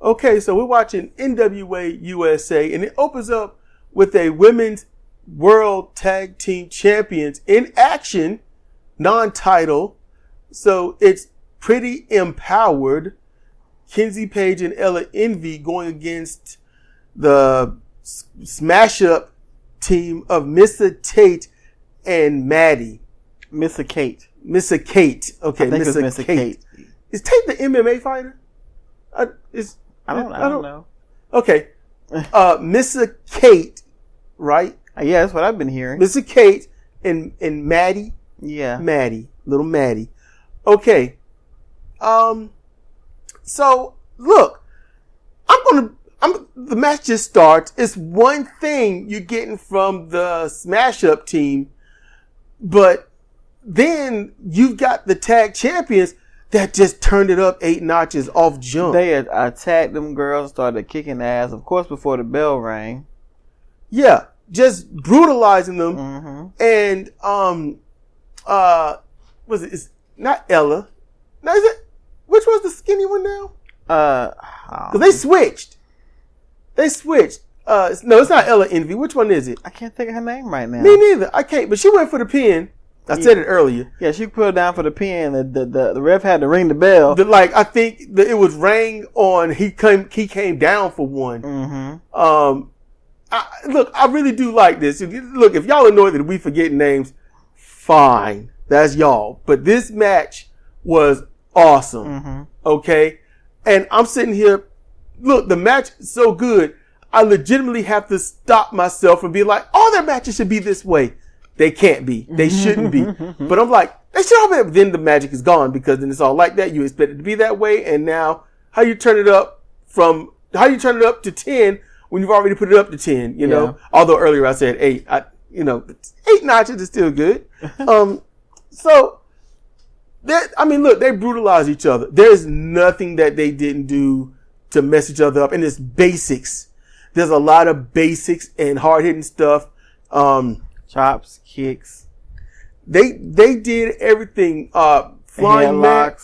Okay, so we're watching NWA USA, and it opens up with a women's world tag team champions in action, non-title. So it's Pretty Empowered, Kenzie Page and Ella Envy going against the smash up team of Missa Tate and Maddie. Missa Kate. Okay, Missa Kate. Is Tate the MMA fighter? I don't know. Okay. Missa Kate, right? Yeah, that's what I've been hearing. Missa Kate and Maddie. Yeah. Little Maddie. Okay. So look, the match just starts. It's one thing you're getting from the smash up team, but then you've got the tag champions that just turned it up 8 notches off jump. They attacked them girls, started kicking ass, of course, before the bell rang. Yeah, just brutalizing them. Mm-hmm. And was it? It's not Ella. No, is it? Which was the skinny one now? Because they switched. No, it's not Ella Envy. Which one is it? I can't think of her name right now. Me neither. I can't. But she went for the pin. I said it earlier. Yeah, she put her down for the pin. The ref had to ring the bell. I think it was rang on. He came down for one. Mm-hmm. I really do like this. Look, if y'all annoyed that we forget names, fine. That's y'all. But this match was awesome. Mm-hmm. Okay? And I'm sitting here. Look, the match is so good. I legitimately have to stop myself from being like, all their matches should be this way. They can't be. They shouldn't be. But I'm like, they should have been. Then the magic is gone because then it's all like that. You expect it to be that way. And now how you turn it up to 10 when you've already put it up to 10, you know? Although earlier I said 8. 8 notches is still good. So, look, they brutalize each other. There's nothing that they didn't do to mess each other up. And it's basics. There's a lot of basics and hard-hitting stuff. Chops, kicks. They did everything. Flying mare,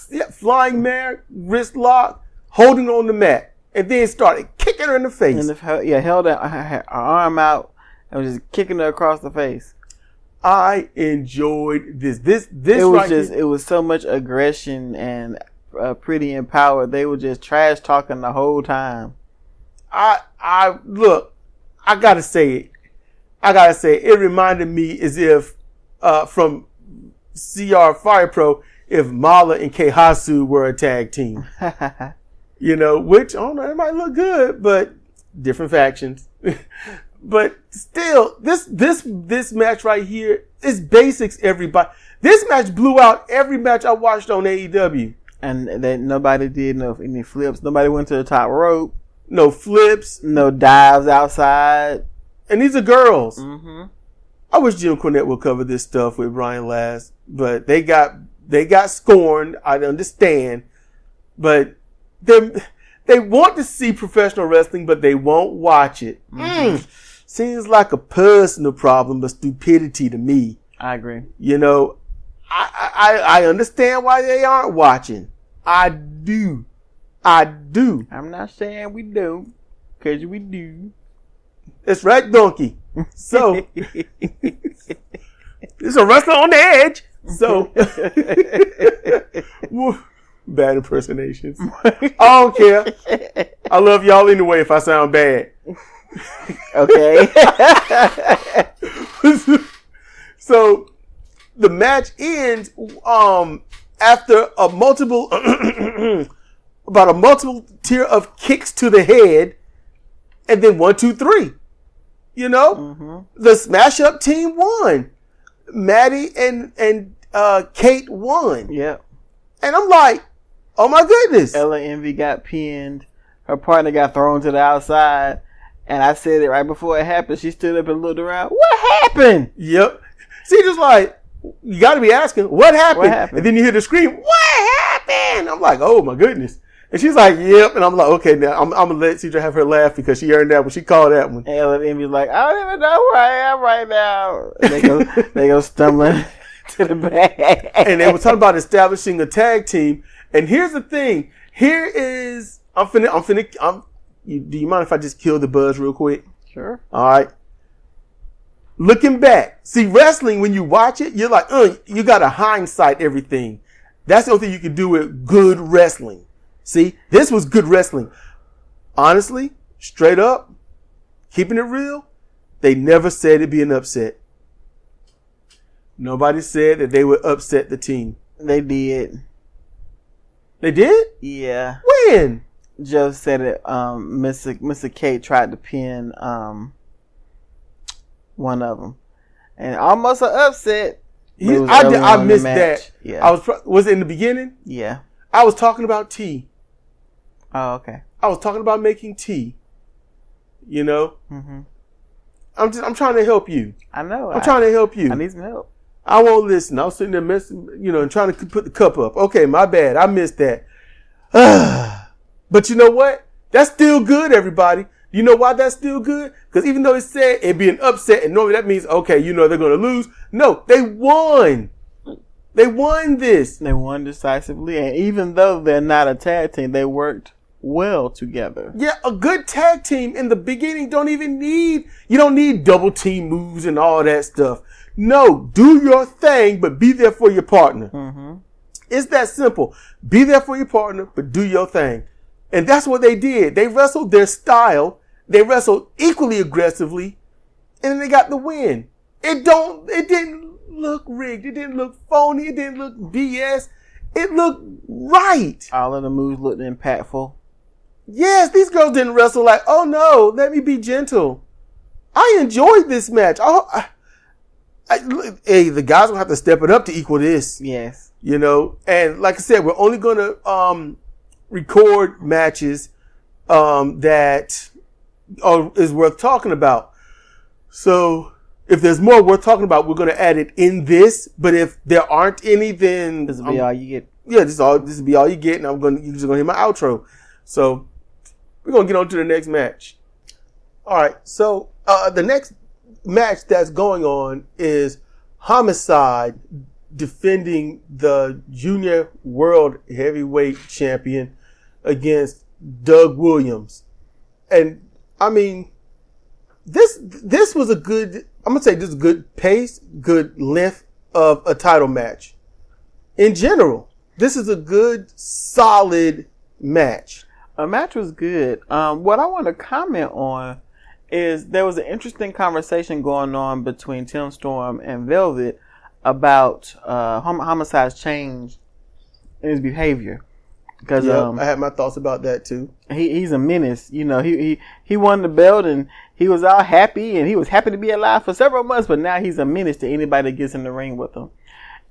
wrist lock, holding on the mat. And then started kicking her in the face. Held her arm out and was just kicking her across the face. I enjoyed this. It was so much aggression and Pretty Empowered. They were just trash talking the whole time. Look, I gotta say it. It reminded me as if from CR Fire Pro if Mala and Keihasu were a tag team. Which, I don't know, it might look good, but different factions. But still, this match right here is basics, everybody. This match blew out every match I watched on AEW. And then nobody did any flips. Nobody went to the top rope. No flips. No dives outside. And these are girls. Mm-hmm. I wish Jim Cornette would cover this stuff with Brian Last, but they got scorned. I understand, but they want to see professional wrestling, but they won't watch it. Mm-hmm. Seems like a personal problem of stupidity to me. I agree. I understand why they aren't watching. I do. I'm not saying we don't, because we do. That's right, donkey. So, it's a wrestler on the edge. So, bad impersonations. I don't care. I love y'all anyway if I sound bad. Okay. So, the match ends after a multiple tier of kicks to the head, and then 1, 2, 3. Mm-hmm. The smash up team won. Maddie and Kate won. Yeah. And I'm like, oh my goodness. Ella Envy got pinned. Her partner got thrown to the outside. And I said it right before it happened. She stood up and looked around. What happened? Yep. See, just like, you got to be asking, what happened? And then you hear the scream, what happened? I'm like, oh my goodness. And she's like, yep. And I'm like, okay, now I'm going to let Cedra have her laugh because she earned that when she called that one. And Ella Envy's like, I don't even know where I am right now. And they go stumbling to the back. And they were talking about establishing a tag team. And here's the thing. Here is Do you mind if I just kill the buzz real quick? Sure. All right. Looking back, see, wrestling, when you watch it, you're like, you got to hindsight everything. That's the only thing you can do with good wrestling. See, this was good wrestling. Honestly, straight up, keeping it real, they never said it'd be an upset. Nobody said that they would upset the team. They did. They did? Yeah. When? Joe said it. Mr. K tried to pin one of them, and almost an upset. I missed that. Yeah. Was it in the beginning? Yeah. I was talking about tea. Oh, okay. I was talking about making tea. You know. Mm-hmm. I'm trying to help you. I know. I'm trying to help you. I need some help. I won't listen. I was sitting there messing, and trying to put the cup up. Okay, my bad. I missed that. But you know what? That's still good, everybody. You know why that's still good? Because even though it said it'd be an upset, and normally that means, okay, they're going to lose. No, they won. They won this. They won decisively. And even though they're not a tag team, they worked well together. Yeah, a good tag team in the beginning you don't need double team moves and all that stuff. No, do your thing, but be there for your partner. Mm-hmm. It's that simple. Be there for your partner, but do your thing. And that's what they did. They wrestled their style. They wrestled equally aggressively, and then they got the win. It didn't look rigged. It didn't look phony. It didn't look BS. It looked right. All of the moves looked impactful. Yes, these girls didn't wrestle like, oh no, let me be gentle. I enjoyed this match. Hey, the guys will have to step it up to equal this. Yes. And like I said, we're only going to record matches that is worth talking about. So if there's more worth talking about, we're going to add it in this. But if there aren't any, then this will be all you get. Yeah, this will be all you get, and you're just going to hear my outro. So we're going to get on to the next match. All right. So the next match that's going on is Homicide defending the Junior World Heavyweight Champion against Doug Williams. And I mean, this was a good, I'm going to say this is good pace, good length of a title match. In general, this is a good, solid match. A match was good. What I want to comment on is there was an interesting conversation going on between Tim Storm and Velvet about Homicide's change in his behavior. Because I had my thoughts about that too. He's a menace. He won the belt and he was all happy and he was happy to be alive for several months, but now he's a menace to anybody that gets in the ring with him.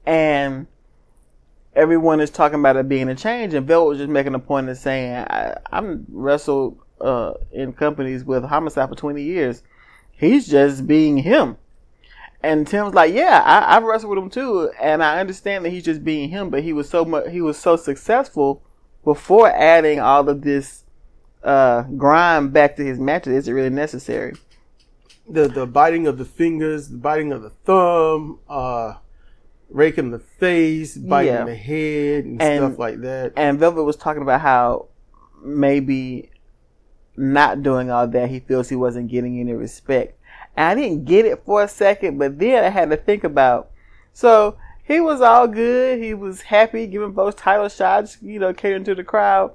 And everyone is talking about it being a change, and Velvet was just making a point of saying, I've wrestled in companies with Homicide for 20 years. He's just being him. And Tim's like, yeah, I've wrestled with him too, and I understand that he's just being him, but he was so successful before adding all of this grime back to his matches. Is it really necessary? The biting of the fingers, the biting of the thumb, raking the face, biting the head, and stuff like that. And Velvet was talking about how maybe not doing all that, he feels he wasn't getting any respect. And I didn't get it for a second, but then I had to think about, so he was all good. He was happy, giving both title shots, catering to the crowd.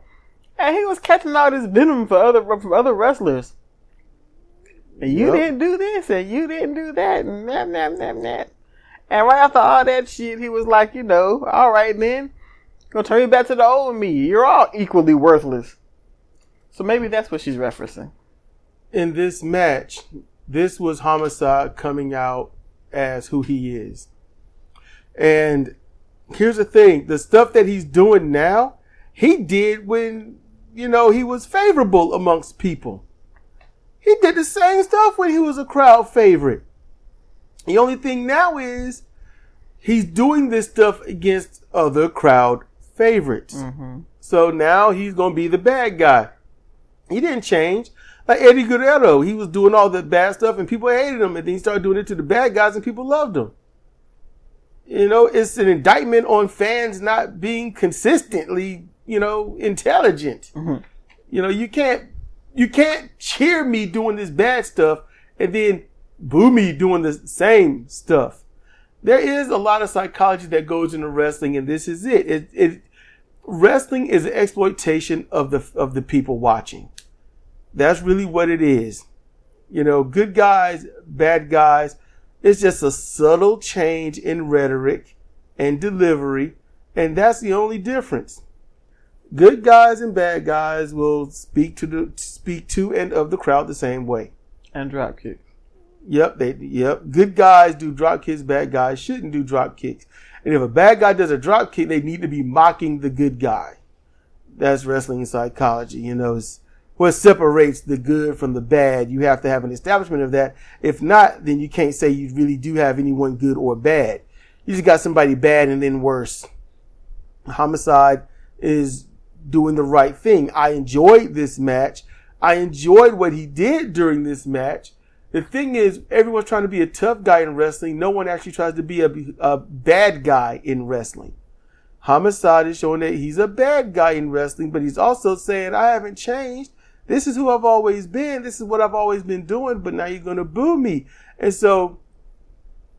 And he was catching all this venom from other wrestlers. And you didn't do this, and you didn't do that, and that. And right after all that shit, he was like, all right then, gonna turn you back to the old me. You're all equally worthless. So maybe that's what she's referencing. In this match, this was Homicide coming out as who he is. And here's the thing. The stuff that he's doing now, he did when, he was favorable amongst people. He did the same stuff when he was a crowd favorite. The only thing now is he's doing this stuff against other crowd favorites. Mm-hmm. So now he's going to be the bad guy. He didn't change. Like Eddie Guerrero, he was doing all the bad stuff and people hated him. And then he started doing it to the bad guys and people loved him. It's an indictment on fans not being consistently, intelligent. Mm-hmm. You know, you can't cheer me doing this bad stuff and then boo me doing the same stuff. There is a lot of psychology that goes into wrestling, and this is it. Wrestling is an exploitation of the people watching. That's really what it is. You know, good guys, bad guys. It's just a subtle change in rhetoric and delivery, and that's the only difference. Good guys and bad guys will speak to and of the crowd the same way. And drop kicks. Yep. Good guys do drop kicks. Bad guys shouldn't do drop kicks. And if a bad guy does a drop kick, they need to be mocking the good guy. That's wrestling psychology. You know, it's what separates the good from the bad. You have to have an establishment of that. If not, then you can't say you really do have anyone good or bad. You just got somebody bad and then worse. Homicide is doing the right thing. I enjoyed this match. I enjoyed what he did during this match. The thing is, everyone's trying to be a tough guy in wrestling. No one actually tries to be a bad guy in wrestling. Homicide is showing that he's a bad guy in wrestling, but he's also saying, I haven't changed. This is who I've always been. This is what I've always been doing, but now you're going to boo me. And so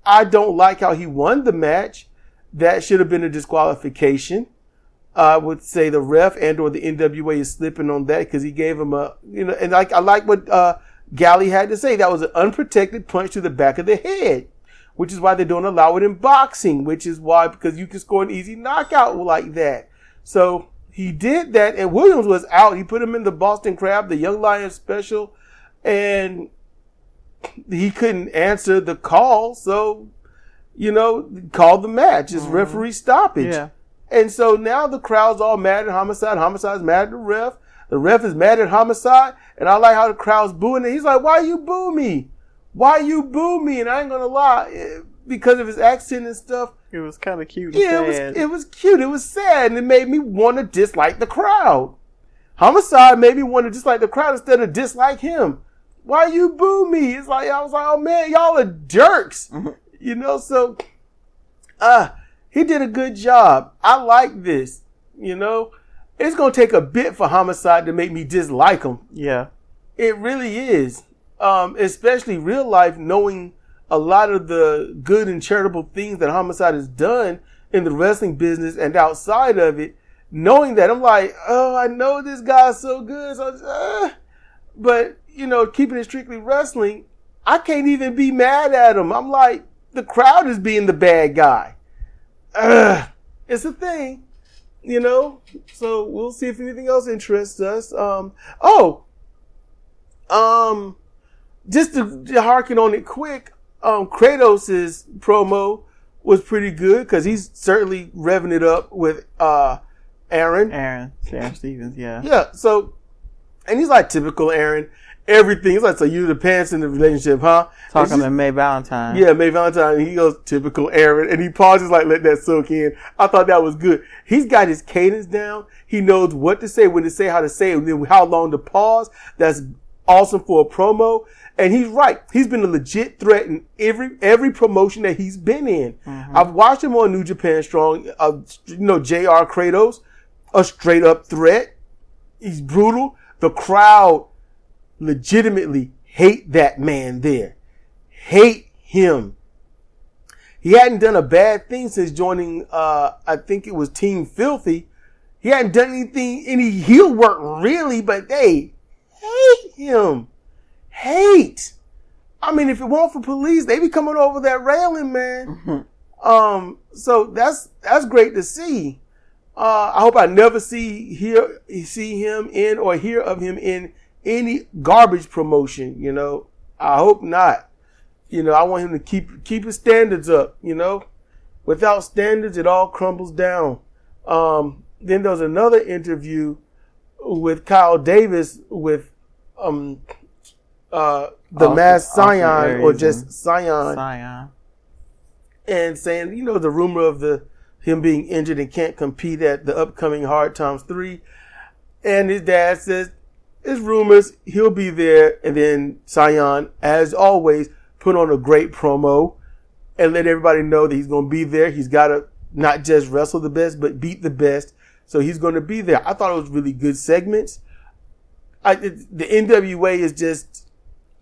I don't like how he won the match. That should have been a disqualification. I would say the ref and or the NWA is slipping on that because he gave him a, you know, and like I like what Galley had to say. That was an unprotected punch to the back of the head, which is why they don't allow it in boxing, which is why, because you can score an easy knockout like that. So he did that, and Williams was out. He put him in the Boston Crab, the Young Lions special, and he couldn't answer the call. So, you know, called the match. It's referee stoppage. Yeah. And so now the crowd's all mad at Homicide. Homicide's mad at the ref. The ref is mad at Homicide. And I like how the crowd's booing it. He's like, why you boo me? Why you boo me? And I ain't going to lie. Because of his accent and stuff. It was kind of cute. Yeah, it was cute. It was sad. And it made me want to dislike the crowd. Homicide made me want to dislike the crowd instead of dislike him. Why you boo me? It's like, I was like, oh man, y'all are jerks. You know, so, he did a good job. I like this. You know, it's going to take a bit for Homicide to make me dislike him. Yeah. It really is. Especially real life, knowing a lot of the good and charitable things that Homicide has done in the wrestling business and outside of it. Knowing that, I'm like, oh, I know this guy's so good. So, but, you know, keeping it strictly wrestling, I can't even be mad at him. I'm like, the crowd is being the bad guy. It's a thing, you know, so we'll see if anything else interests us. Just to harken on it quick, Kratos' promo was pretty good because he's certainly revving it up with Aaron Stevens, yeah. Yeah, so, and he's like typical Aaron. Everything. He's like, so you the pants in the relationship, huh? Talking to May Valentine. Yeah, May Valentine. And he goes, typical Aaron. And he pauses like, let that soak in. I thought that was good. He's got his cadence down. He knows what to say, when to say, how to say it, and then how long to pause. That's awesome for a promo. And he's right. He's been a legit threat in every promotion that he's been in. Mm-hmm. I've watched him on New Japan Strong. JR Kratos, a straight up threat. He's brutal. The crowd legitimately hate that man there. Hate him. He hadn't done a bad thing since joining, I think it was Team Filthy. He hadn't done any heel work really, but they hate him. Hate. I mean, if it weren't for police, they be coming over that railing, man. Mm-hmm. So that's great to see. I hope I never see him in or hear of him in any garbage promotion, you know. I hope not. You know, I want him to keep his standards up, you know. Without standards, it all crumbles down. Then there was another interview with Kyle Davis with the Masked Scion, or just Scion. And saying, you know, the rumor of him being injured and can't compete at the upcoming Hard Times 3. And his dad says, it's rumors, he'll be there. And then Scion, as always, put on a great promo and let everybody know that he's going to be there. He's got to not just wrestle the best, but beat the best. So he's going to be there. I thought it was really good segments. the NWA is just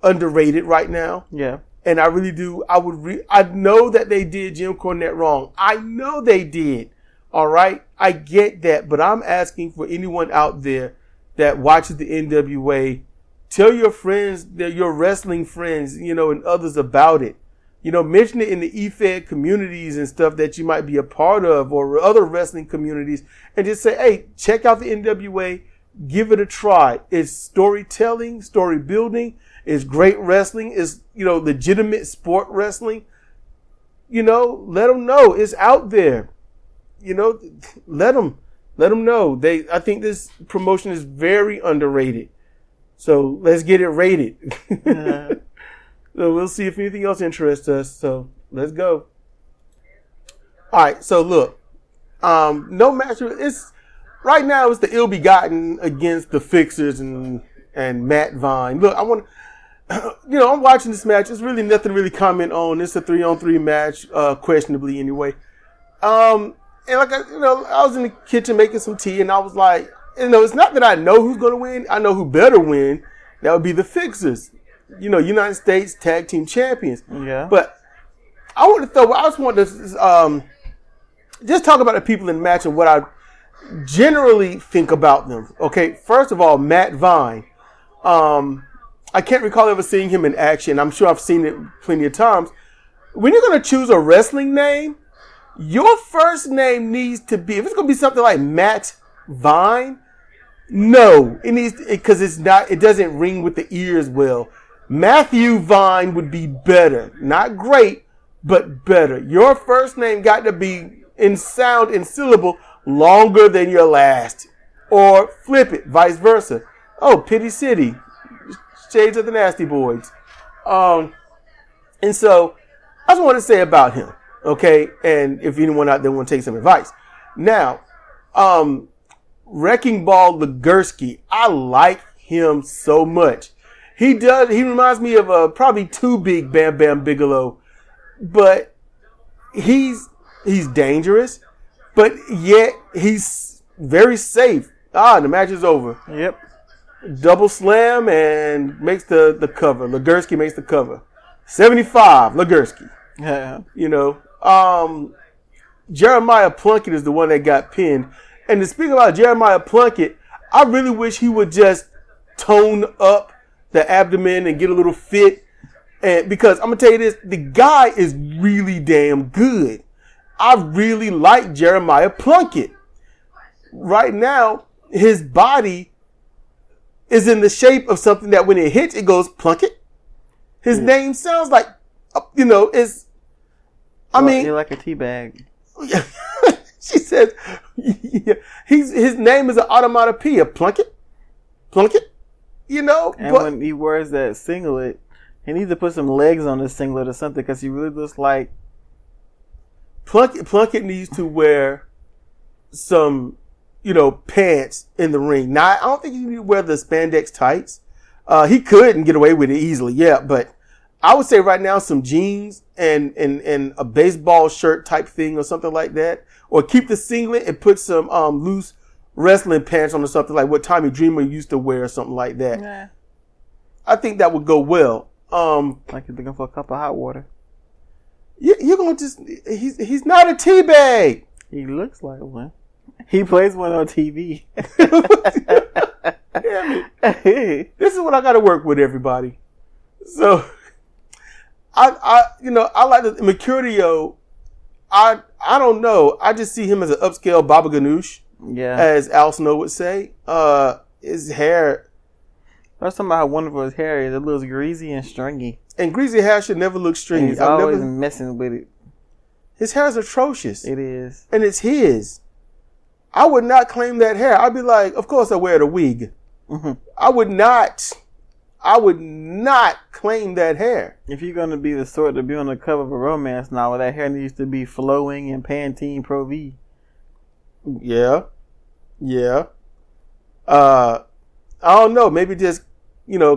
underrated right now. Yeah. And I really do. I know that they did Jim Cornette wrong. I know they did. All right. I get that. But I'm asking for anyone out there that watches the NWA, tell your friends, your wrestling friends, and others about it. Mention it in the EFED communities and stuff that you might be a part of, or other wrestling communities, and just say, hey, check out the NWA. Give it a try. It's storytelling, story building. It's great wrestling. It's, legitimate sport wrestling. Let them know it's out there. Let them know. I think this promotion is very underrated. So let's get it rated. So we'll see if anything else interests us. So let's go. All right. So look, no match. Right now it's the Ill Begotten against the Fixers and Matt Vine. Look, I'm watching this match. It's really nothing to really comment on. It's a 3-on-3 match, questionably anyway. And like I was in the kitchen making some tea, and I was like, it's not that I know who's going to win. I know who better win. That would be the Fixers. United States Tag Team Champions. Yeah. But I just want to just talk about the people in the match and what I generally think about them. Okay, first of all, Matt Vine. I can't recall ever seeing him in action. I'm sure I've seen it plenty of times. When you're going to choose a wrestling name, your first name needs to be, if it's going to be something like Matt Vine, no, it needs, because it doesn't ring with the ears well. Matthew Vine would be better. Not great, but better. Your first name got to be in sound and syllable longer than your last. Or flip it, vice versa. Oh, Pity City. Shades of the Nasty Boys. And so, I just want to say about him, okay? And if anyone out there want to take some advice. Now, Wrecking Ball Legursky, I like him so much. He reminds me of probably too big Bam Bam Bigelow. But he's dangerous, but yet he's very safe. The match is over. Yep. Double slam and makes the cover. Legursky makes the cover. 75, Legursky. Yeah. Jeremiah Plunkett is the one that got pinned. And to speak about Jeremiah Plunkett, I really wish he would just tone up the abdomen and get a little fit. And because I'm going to tell you this, the guy is really damn good. I really like Jeremiah Plunkett. Right now, his body is in the shape of something that when it hits, it goes Plunkett. His name sounds like, you're like a tea bag. She says, yeah, his name is an automatopoeia. Plunkett. And when he wears that singlet, he needs to put some legs on his singlet or something, because he really looks like Plunkett needs to wear some, pants in the ring. Now, I don't think he need to wear the spandex tights. He could and get away with it easily, yeah. But I would say right now some jeans and a baseball shirt type thing or something like that. Or keep the singlet and put some loose wrestling pants on or something like what Tommy Dreamer used to wear or something like that. Nah. I think that would go well. Like you're looking for a cup of hot water. You're going to he's not a teabag. He looks like one. He plays one on TV. Damn it. This is what I got to work with, everybody. So, I like the Mercurio. I don't know. I just see him as an upscale Baba Ganoush. Yeah. As Al Snow would say. His hair. I was talking about how wonderful his hair is. It looks greasy and stringy. And greasy hair should never look stringy. And he's always messing with it. His hair is atrocious. It is. And it's his. I would not claim that hair. I'd be like, of course I wear the wig. Mm-hmm. I would not claim that hair. If you're going to be the sort to be on the cover of a romance novel, that hair needs to be flowing and Pantene Pro V. Yeah. I don't know. Maybe just,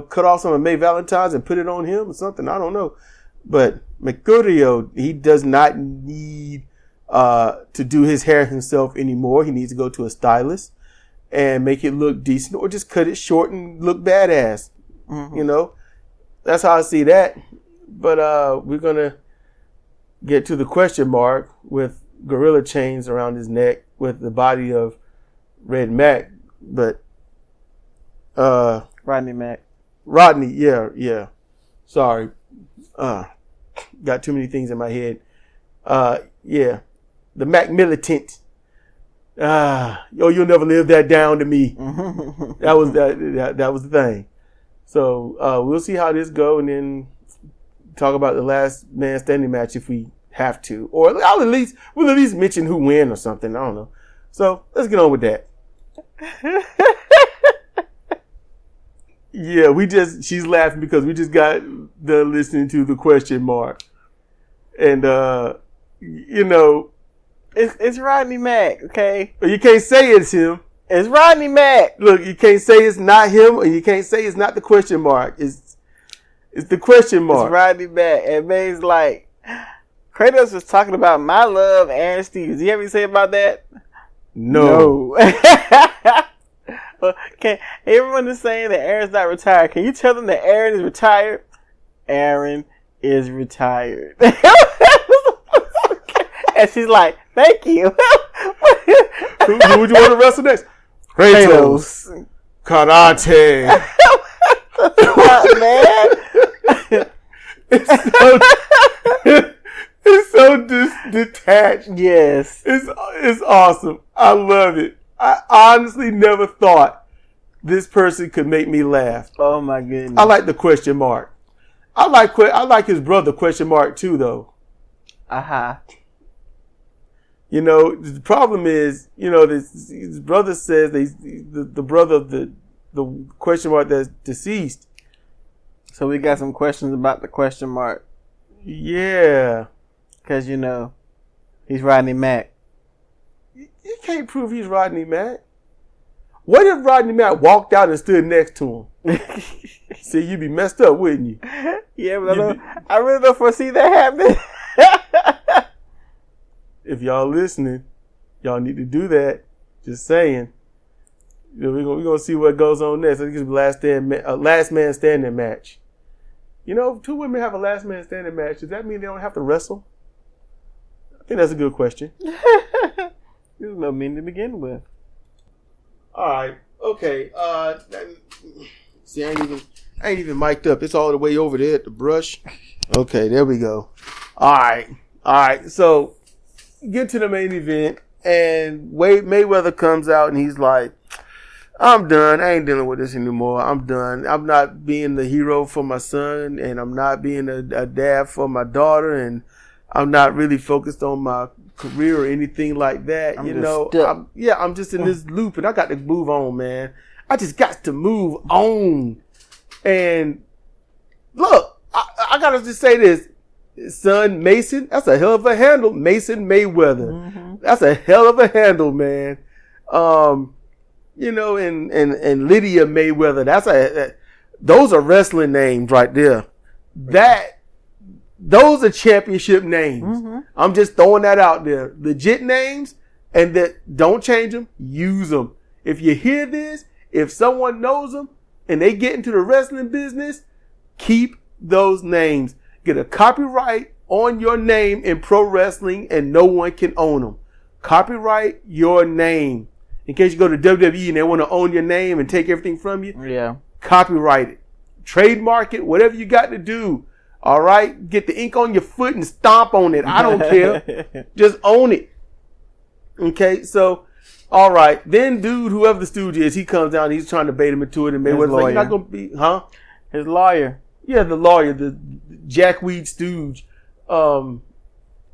cut off some of May Valentine's and put it on him or something. I don't know. But Mercurio, he does not need to do his hair himself anymore. He needs to go to a stylist. and make it look decent, or just cut it short and look badass. Mm-hmm. You know, that's how I see that. But we're gonna get to the question mark with gorilla chains around his neck with the body of Red Mac, but Rodney Mac. Rodney, yeah. Sorry, got too many things in my head. Yeah, the Mac militant. You'll never live that down to me. That was the thing. So we'll see how this go, and then talk about the last man standing match if we have to, or we'll at least mention who win or something. I don't know. So let's get on with that. Yeah, she's laughing because we just got done listening to the question mark, and it's Rodney Mac. Okay, you can't say it's him. It's Rodney Mac. Look, you can't say it's not him, or you can't say it's not the question mark. It's the question mark. It's Rodney Mac. And May's like, Kratos was talking about my love, Aaron Stevens. You hear me say about that? No. Well, everyone is saying that Aaron's not retired. Can you tell them that Aaron is retired? Aaron is retired. And she's like, thank you. Who would you want to wrestle next? Kratos. Karate. Man. It's so detached. Yes. It's awesome. I love it. I honestly never thought this person could make me laugh. Oh my goodness. I like the question mark. I like his brother question mark too, though. Uh-huh. You know, the problem is, his brother says the brother of the question mark that's deceased. So we got some questions about the question mark. Yeah. Because, he's Rodney Mac. You can't prove he's Rodney Mac. What if Rodney Mac walked out and stood next to him? See, you'd be messed up, wouldn't you? Yeah, but I really don't foresee that happening. If y'all listening, y'all need to do that. Just saying. We're gonna see what goes on next. I think it's last man standing match. If two women have a last man standing match, does that mean they don't have to wrestle? I think that's a good question. There's no meaning to begin with. All right. Okay. See, I ain't even mic'd up. It's all the way over there at the brush. Okay, there we go. All right. So get to the main event, and Mayweather comes out and he's like, I'm done. I ain't dealing with this anymore. I'm done. I'm not being the hero for my son, and I'm not being a dad for my daughter, and I'm not really focused on my career or anything like that. I'm just in this loop, and I got to move on, man. I just got to move on. And look, I got to just say this. Son Mason, that's a hell of a handle. Mason Mayweather. Mm-hmm. That's a hell of a handle, man. And Lydia Mayweather, those are wrestling names right there. Those are championship names. Mm-hmm. I'm just throwing that out there. Legit names, and that don't change them, use them. If you hear this, if someone knows them and they get into the wrestling business, keep those names. Get a copyright on your name in pro wrestling and no one can own them. Copyright your name. In case you go to WWE and they want to own your name and take everything from you, yeah, copyright it. Trademark it, whatever you got to do. All right? Get the ink on your foot and stomp on it. I don't care. Just own it. Okay? So, all right. Then whoever the stooge is, he comes down, he's trying to bait him into it, and Mayweather's like, you're not going to be, huh? His lawyer. Yeah, the lawyer, the jackweed stooge.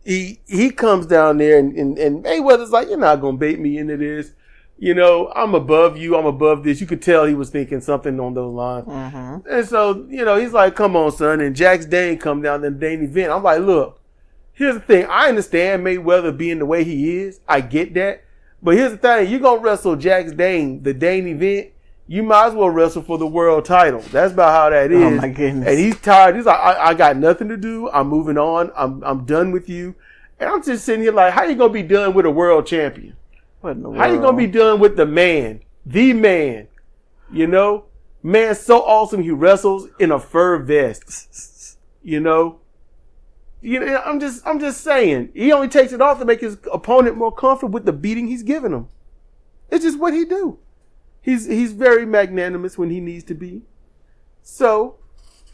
He comes down there and Mayweather's like, you're not going to bait me into this. I'm above you. I'm above this. You could tell he was thinking something on those lines. Mm-hmm. And so, he's like, come on, son. And Jax Dane come down to the Dane event. I'm like, look, here's the thing. I understand Mayweather being the way he is. I get that. But here's the thing. You're going to wrestle Jax Dane, the Dane event. You might as well wrestle for the world title. That's about how that is. Oh, my goodness. And he's tired. He's like, I got nothing to do. I'm moving on. I'm done with you. And I'm just sitting here like, how you going to be done with a world champion? What in the world? How you going to be done with the man? The man. You know? Man, so awesome. He wrestles in a fur vest. You know? I'm just saying. He only takes it off to make his opponent more comfortable with the beating he's giving him. It's just what he do. He's very magnanimous when he needs to be. So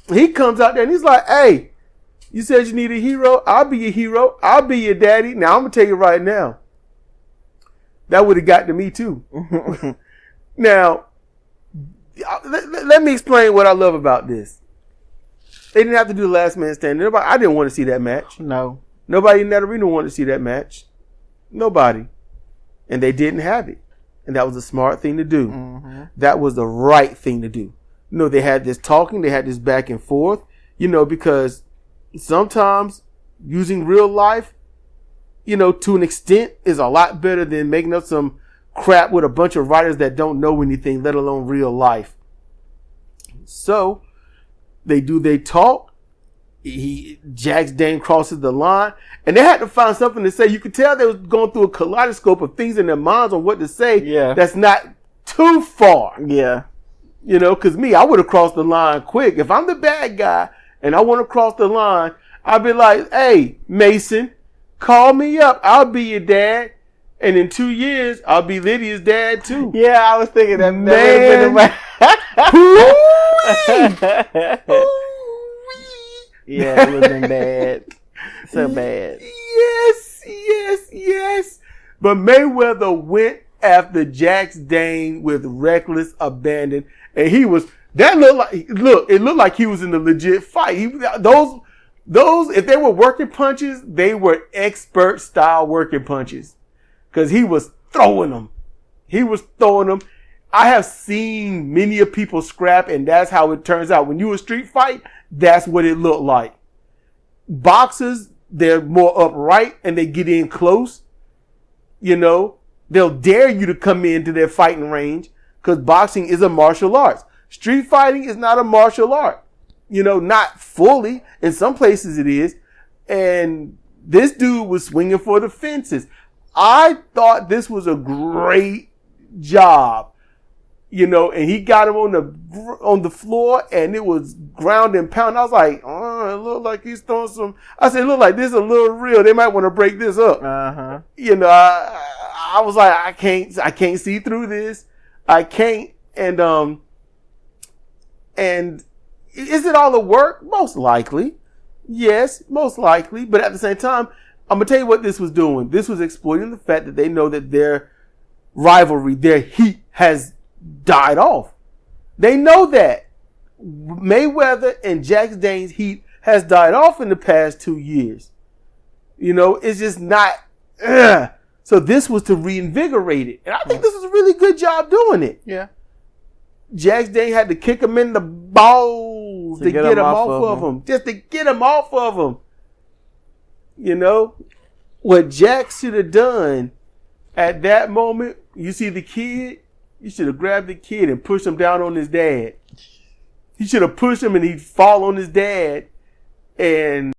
he comes out there and he's like, hey, you said you need a hero. I'll be your hero. I'll be your daddy. Now I'm gonna tell you right now. That would have got to me too. Now, let me explain what I love about this. They didn't have to do the last man standing. I didn't want to see that match. No. Nobody in that arena wanted to see that match. Nobody. And they didn't have it. And that was a smart thing to do. Mm-hmm. That was the right thing to do. You know, they had this talking. They had this back and forth. You know, because sometimes using real life, you know, to an extent is a lot better than making up some crap with a bunch of writers that don't know anything, let alone real life. So they talk. Jax Dane crosses the line, and they had to find something to say. You could tell they was going through a kaleidoscope of things in their minds on what to say. Yeah. That's not too far. Yeah. You know, because I would have crossed the line quick. If I'm the bad guy and I want to cross the line, I'd be like, hey, Mason, call me up. I'll be your dad. And in 2 years, I'll be Lydia's dad too. Yeah, I was thinking that. Man. Yeah, it would have been bad. So bad. Yes. But Mayweather went after Jax Dane with reckless abandon. And it looked like he was in a legit fight. Those, if they were working punches, they were expert style working punches. Cause he was throwing them. I have seen many of people scrap, and that's how it turns out. When you a street fight, that's what it looked like. Boxers, they're more upright and they get in close. You know, they'll dare you to come into their fighting range because boxing is a martial arts. Street fighting is not a martial art. You know, not fully. In some places it is. And this dude was swinging for the fences. I thought this was a great job. You know, and he got him on the floor, and it was ground and pound. I was like, oh, it looked like he's throwing some. I said, look like this is a little real. They might want to break this up. Uh-huh. You know, I was like, I can't see through this. I can't. And is it all the work? Most likely. Yes, most likely. But at the same time, I'm going to tell you what this was doing. This was exploiting the fact that they know that their rivalry, their heat has died off. They know that Mayweather and Jax Dane's heat has died off in the past 2 years. You know, it's just not. So this was to reinvigorate it, and I think this was a really good job doing it. Yeah. Jax Dane had to kick him in the balls to get him off of him, just to get him off of him. You know what Jax should have done at that moment. You see the kid. You should have grabbed the kid and pushed him down on his dad. He should have pushed him and he'd fall on his dad. And